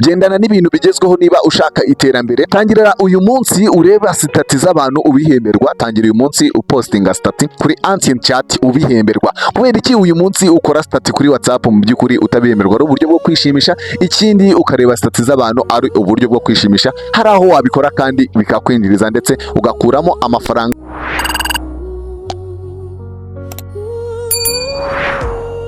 gendana n'ibintu bigezweho niba ushaka iterambere. Tangira uyu munsi ureba sitati z'abantu ubihemberwa. Tangira uyu munsi upostinga stati kuri Ancient Chat ubihemberwa. Kubera iki uyu munsi ukora stati kuri WhatsApp mu by'ukuri utabihemberwa? Ari uburyo bwo kwishimisha. Ikindi ukareba stati z'abantu ari uburyo bwo kwishimisha. Hari aho wabikora kandi bikakwinjiriza ndetse ugakuramo amafaranga.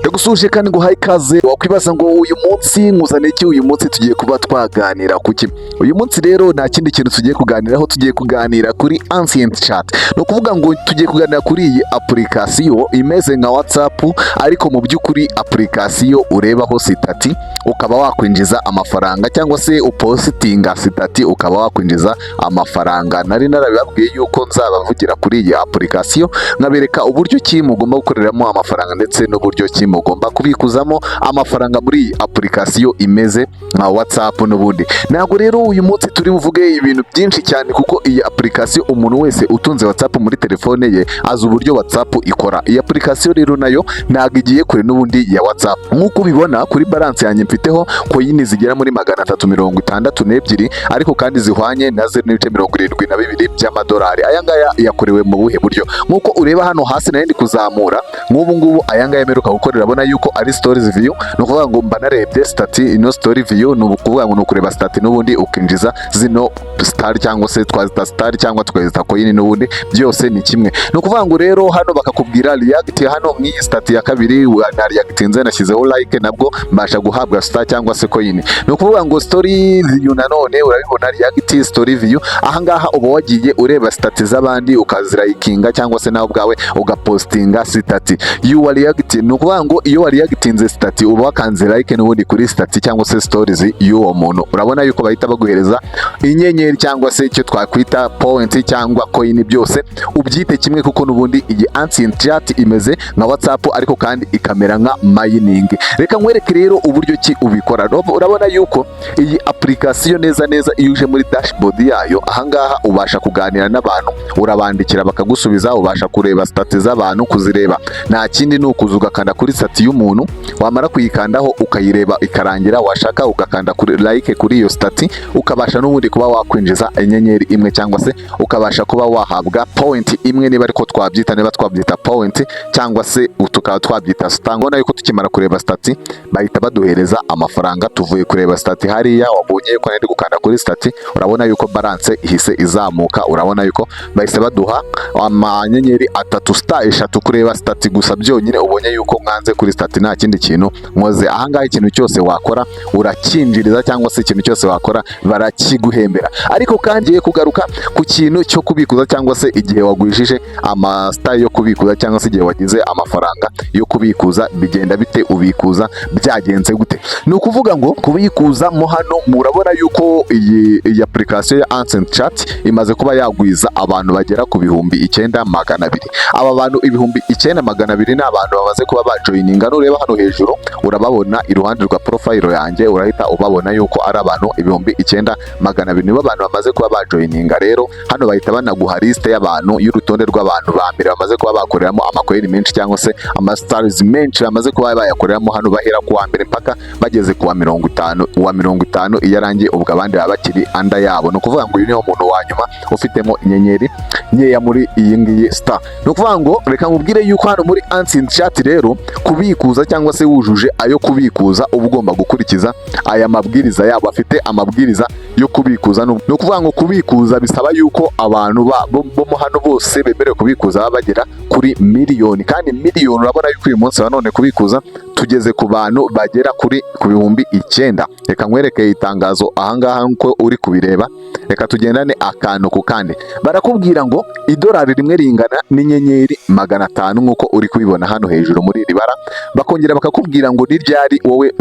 Ndagusuje kandi nguhaye ikaze. Wakwibaza ngo uyu munsi nkuzane iki? Uyu munsi tugiye kuba twaganira kuki? Uyu munsi rero nta kindi kintu tugiye kuganiraho, tugiye kuganira kuri Ancient Chat. No kuvuga ngo tugiye kuganira kuri iyi application imeze nka WhatsApp, ariko mu by'ukuri application urebaho sitati ukaba wakwinjiza amafaranga, cyangwa se upostinga sitati ukaba wakwinjiza amafaranga. Nari narabibabwiye yuko nzabavugira kuri iyi application nkabereka uburyo ki mugomba gukoreramo amafaranga ndetse n'uburyo ki mugomba kubikuzamo amafaranga muri iyi application imeze nka WhatsApp n'ubundi. Ntabwo rero uyu munsi turi buvuge ibintu byinshi cyane, kuko iyi application umuntu wese utunze WhatsApp muri telefone ye azi uburyo WhatsApp ikora. Iyi application rero nayo ntabwo igiye kure n'ubundi ya WhatsApp. Nk'uko ubibona kuri balance yanjye mfiteho coin zigera muri 362, ariko kandi zihwanye na 0.72 by'amadolari. Aya ngaya yakorewe mu buhe buryo? Nk'uko ureba hano hasi nari ndi kuzamura, nk'ubu ngubu aya ngaya meruka gukorera, abona yuko ari stories view. No kuvuga ngo mba narebye stati ino story view, no kuvuga ngo nukureba stati n'ubundi ukinjiza zino star, cyangwa se twazita star cyangwa tukazita coin n'ubundi byose ni kimwe. No kuvuga ngo rero hano bakakubwira react. Hano nk'iyi stati ya kabiri na reactinze nashyizeho like, nabwo mbasha guhabwa star cyangwa se coin. No kuvuga ngo story view nanone urabibona react story view. Ahangaha uba wagiye ureba stati z'abandi ukazirayikinga, cyangwa se nawe ubwawe ugapostinga sitati you are react. No kuvuga ngo iyo wareactinze stati uba wakanze like n'ubundi kuri stati cyangwa se stories y'uwo muntu, urabona yuko bahita baguhereza inyenyeri cyangwa se icyo twakwita point cyangwa coin. Byose ubyite kimwe, kuko n'ubundi iyi Ancient Chat imeze nka WhatsApp ariko kandi ikamera nka mining. Reka nkwereke rero uburyo ki ubikora. Urabona yuko iyi application neza neza iyo uje muri dashboard yayo, ahangaha ubasha kuganira n'abantu, urabandikira bakagusubiza, ubasha kureba stati z'abantu, kuzireba nta kindi ni ukuza ugakanda kuri stati y'umuntu, wamara kuyikandaho ukayireba ikarangira, washaka ugakanda kuri like kuri iyo stati, ukabasha n'ubundi kuba wakwinjiza inyenyeri imwe, cyangwa se ukabasha kuba wahabwa point imwe, niba ariko twabyita, niba twabyita point cyangwa se tukaba twabyita star. Ngona yuko tukimara kureba stati bahita baduhereza amafaranga tuvuye kureba stati hariya. Wabonye yuko ndi gukanda kuri stati, urabona yuko balance ihise izamuka, urabona yuko bahise baduha amanyenyeri 3 star 3 kureba stati gusa byonyine. Ubonye yuko mwanze kuri stati nta kindi kintu nkoze. Ahangaha ikintu cyose wakora urakinjiriza, cyangwa se ikintu cyose wakora barakiguhembera. Ariko kandi ngiye kugaruka ku kintu cyo kubikuza, cyangwa se igihe wagwishije amastar yo kubikuza, cyangwa se igihe wagize amafaranga yo kubikuza, bigenda bite? Ubikuza byagenze gute? Ni ukuvuga ngo kubikuza mo hano murabona yuko iyi application ya Ancient Chat imaze kuba yagwiza abantu bagera ku 9,200. Aba bantu 9,200 ni abantu bamaze kuba bajoininga. Nureba hano hejuru urababona iruhande rwa profile yanjye, urahita ubabona yuko ari abantu 9,200 nibo abantu bamaze kuba bajoininga. Rero hano bahita banaguha liste y'abantu y'urutonde rw'abantu ba mbere bamaze kuba bakoreramo amacoin menshi, cyangwa se amastars menshi bamaze kuba bayakoreramo. Hano bahera ku wa mbere mpaka bageze ku wa 50 iyo arangiye, ubwo abandi baba bakiri anda yabo. No kuvuga ngo uyu niho muntu wa nyuma ufitemo inyenyeri nkeya muri iyi ngiyi star. No kuvuga ngo reka nkubwire yuko hano muri Ancient Chat rero kubikuza, cyangwa se wujuje ayo kubikuza, uba ugomba gukurikiza aya mabwiriza yabo. Afite amabwiriza yo kubikuza. No kuvuga ngo kubikuza bisaba yuko abantu bo hano bose bemerewe kubikuza baba bagera kuri miliyoni, kandi miliyoni urabona yuko uyu munsi wa none kubikuza tugeze ku bantu bagera kuri ku 9,000. Reka nkwereke itangazo ahangaha nko uri kubireba. Reka tugendane akantu ku kandi. Barakubwira ngo idolari rimwe ringana n'inyenyeri 500, nkuko uri kubibona hano hejuru muri iri bara. Bakongera bakakubwira ngo niryari wowe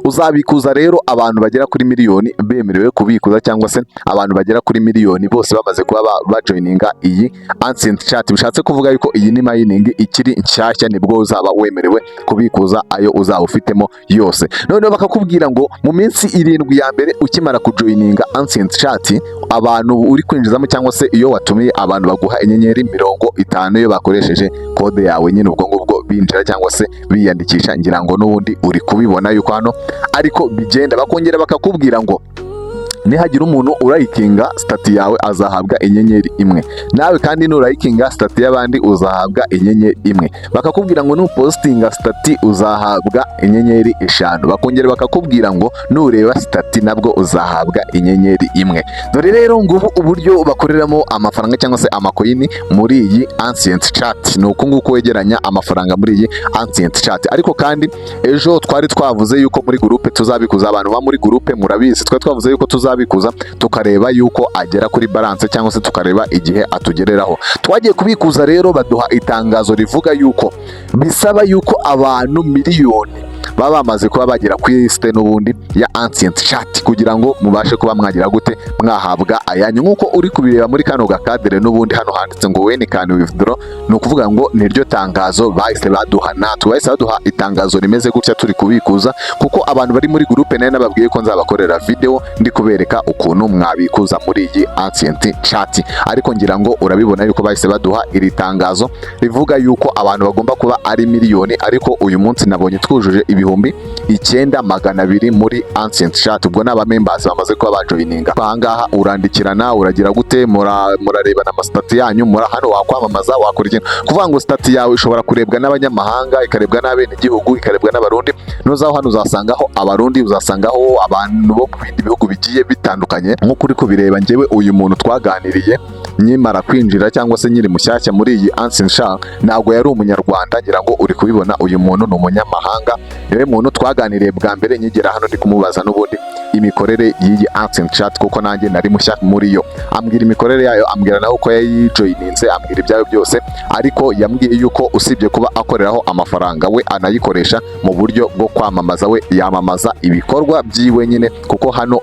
uzabikuza rero abantu bagera kuri miliyoni bemerewe kubikuza, cyangwa se abantu bagera kuri miliyoni bose bamaze kuba bajoininga iyi Ancient Chat. Bishatse kuvuga yuko iyi ni mining ikiri nshyashya, nibwo uzaba wemerewe kubikuza ayo uzaba ufitemo yose. Noneho bakakubwira ngo mu minsi 7 ya mbere ukimara kujoininga Ancient Chat, abantu uri kwinjizamo, cyangwa se iyo watumiye abantu baguha inyenyeri 50 iyo bakoresheje kode yawe nyine, ubwo ngubwo binjira cyangwa se biyandikisha. Ngira ngo n'ubundi uri kubibona yuko hano ariko bigenda, bakongera bakakubwira ngo nihagira umuntu urayikinga stati yawe azahabwa inyenyeri imwe, nawe kandi nurayikinga stati y'abandi uzahabwa inyenyeri imwe. Bakakubwira ngo nupostinga stati uzahabwa inyenyeri 5, bakongera bakakubwira ngo nureba stati nabwo uzahabwa inyenyeri imwe. Dore rero ngubu uburyo bakoreramo amafaranga cyangwa se amakoyini muri iyi Ancient Chat. Ni uku nguko wegeranya amafaranga muri iyi Ancient Chat. Ariko kandi ejo twari twavuze yuko muri groupe tuzabikuza, abantu ba muri groupe murabizi, twari twavuze yuko tuzabikuza tukareba yuko agera kuri balance cyangwa se tukareba igihe atugereraho. Twagiye kubikuza rero baduha itangazo rivuga yuko bisaba yuko abantu miliyoni baba bamaze kuba bagera kuri liste n'ubundi ya Ancient Chat kugira ngo mubashe kuba mwagira gute mwahabwa ayanyu. Nkuko uri kubireba muri kano gakadere n'ubundi hano handitse ngo when can withdraw, ni ukuvuga ngo niryo tangazo bahise baduha, natwe bahise baduha itangazo rimeze gutya turi kubikuza, kuko abantu bari muri groupe nayo nababwiye ko nzabakorera video ndi kubereka ukuntu mwabikuza muri iyi Ancient Chat. Ariko ngira ngo urabibona yuko bahise baduha iri tangazo rivuga yuko abantu bagomba kuba ari miliyoni, ariko uyu munsi nabonye twujuje 9,200 muri Ancient Chat. Ubwo n'aba members bamaze kuba bajoininga. Ahangaha urandikirana, uragira gute, murarebana amasitati yanyu, hano wakwamamaza, wakora ikintu. Kuvuga ngo stati yawe ishobora kurebwa n'abanyamahanga, ikarebwa n'abene gihugu, ikarebwa n'abarundi. Nuzaho hano uzasangaho abarundi, uzasangaho abantu bo mu bindi bihugu bigiye bitandukanye. Nk'uko uri kubireba njyewe uyu muntu twaganiriye nyimara kwinjira cyangwa se nyiri mushyashya muri iyi Ancient Chat ntabwo yari umunyarwanda, ngira ngo uri kubibona uyu muntu ni umunyamahanga. Yewe muntu twaganiriye bwa mbere nyigera hano ndi kumubaza n'ubundi imikorere y'iyi Ancient Chat, kuko nanjye nari mushya muri yo. Ambwira imikorere yayo, ambwira naho ko yayijoyininze, ambwira ibyayo byose, ariko yambwiye yuko usibye kuba akoreraho amafaranga we anayikoresha mu buryo bwo kwamamaza. We yamamaza ibikorwa byiwe nyine, kuko hano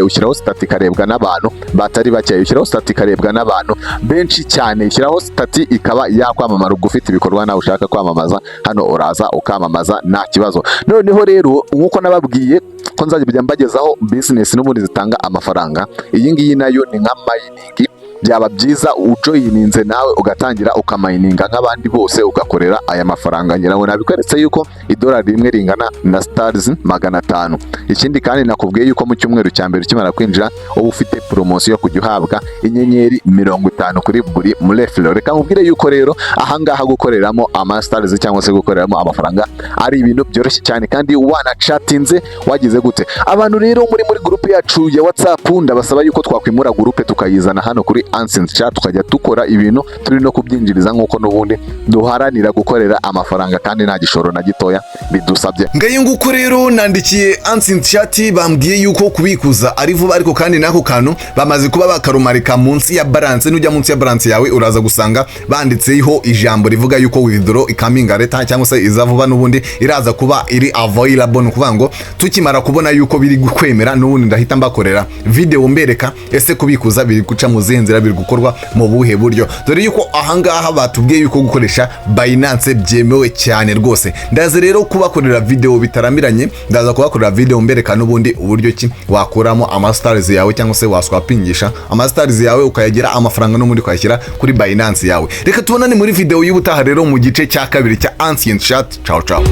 ushyiraho stati karebwa n'abantu batari bake, ushyiraho stati karebwa n'abantu benshi cyane, ushyiraho stati ikaba yakwamamara. Ubwo ufite ibikorwa nawe ushaka kwamamaza, hano uraza ukamamaza nta kibazo. Noneho rero nkuko nababwiye ko nzajya mbagezaho business n'ubundi zitanga amafaranga, iyi ngiyi nayo ni nka mining. Byaba byiza ujoyininze nawe ugatangira ukamayininga nk'abandi bose ugakorera aya mafaranga. Ngira ngo nabikweretse yuko idolari rimwe ringana na stars 500. Ikindi kandi nakubwiye yuko mu cyumweru cya mbere ukimara kwinjira uba ufite promotion yo kujya uhabwa inyenyeri 50 kuri buri murefilo. Reka nkubwire yuko rero ahangaha gukoreramo ama stars cyangwa se gukoreramo amafaranga ari ibintu byoroshye cyane, kandi wanachatinze wagize gute. Abantu rero muri groupe yacu ya WhatsApp ndabasaba yuko twakwimura groupe tukayizana hano kuri Ancient Chat, tukajya dukora ibintu turi no kubyinjiriza nk'uko n'ubundi duharanira gukorera amafaranga kandi nta gishoro na gitoya bidusabye. Ngayo nguko rero nandikiye Ancient Chat, bambwiye yuko kubikuza ari vuba, ariko kandi nako kantu bamaze kuba bakarumarika munsi ya balance. Nujya munsi ya balance yawe uraza gusanga banditseho ijambo rivuga yuko withdraw coming later cyangwa se izavuba, n'ubundi iraza kuba iri available. No kuvuga ngo tukimara kubona yuko biri gukwemera, n'ubundi ndahita mbakorera video mbereka ese kubikuza biri guca mu zinzira, biri gukorwa mu buhe buryo. Dore yuko ahangaha batubwiye yuko gukoresha Binance byemewe cyane rwose. Ndaza rero kubakorera video bitaramiranye, ndaza kubakorera video mbereka n'ubundi uburyo ki wakuramo ama stars yawe cyangwa se waswapingisha ama stars yawe ukayagira amafaranga n'ubundi ukayashyira kuri Binance yawe. Reka tubonane muri video y'ubutaha rero mu gice cya kabiri cya Ancient Chat. Ciao ciao.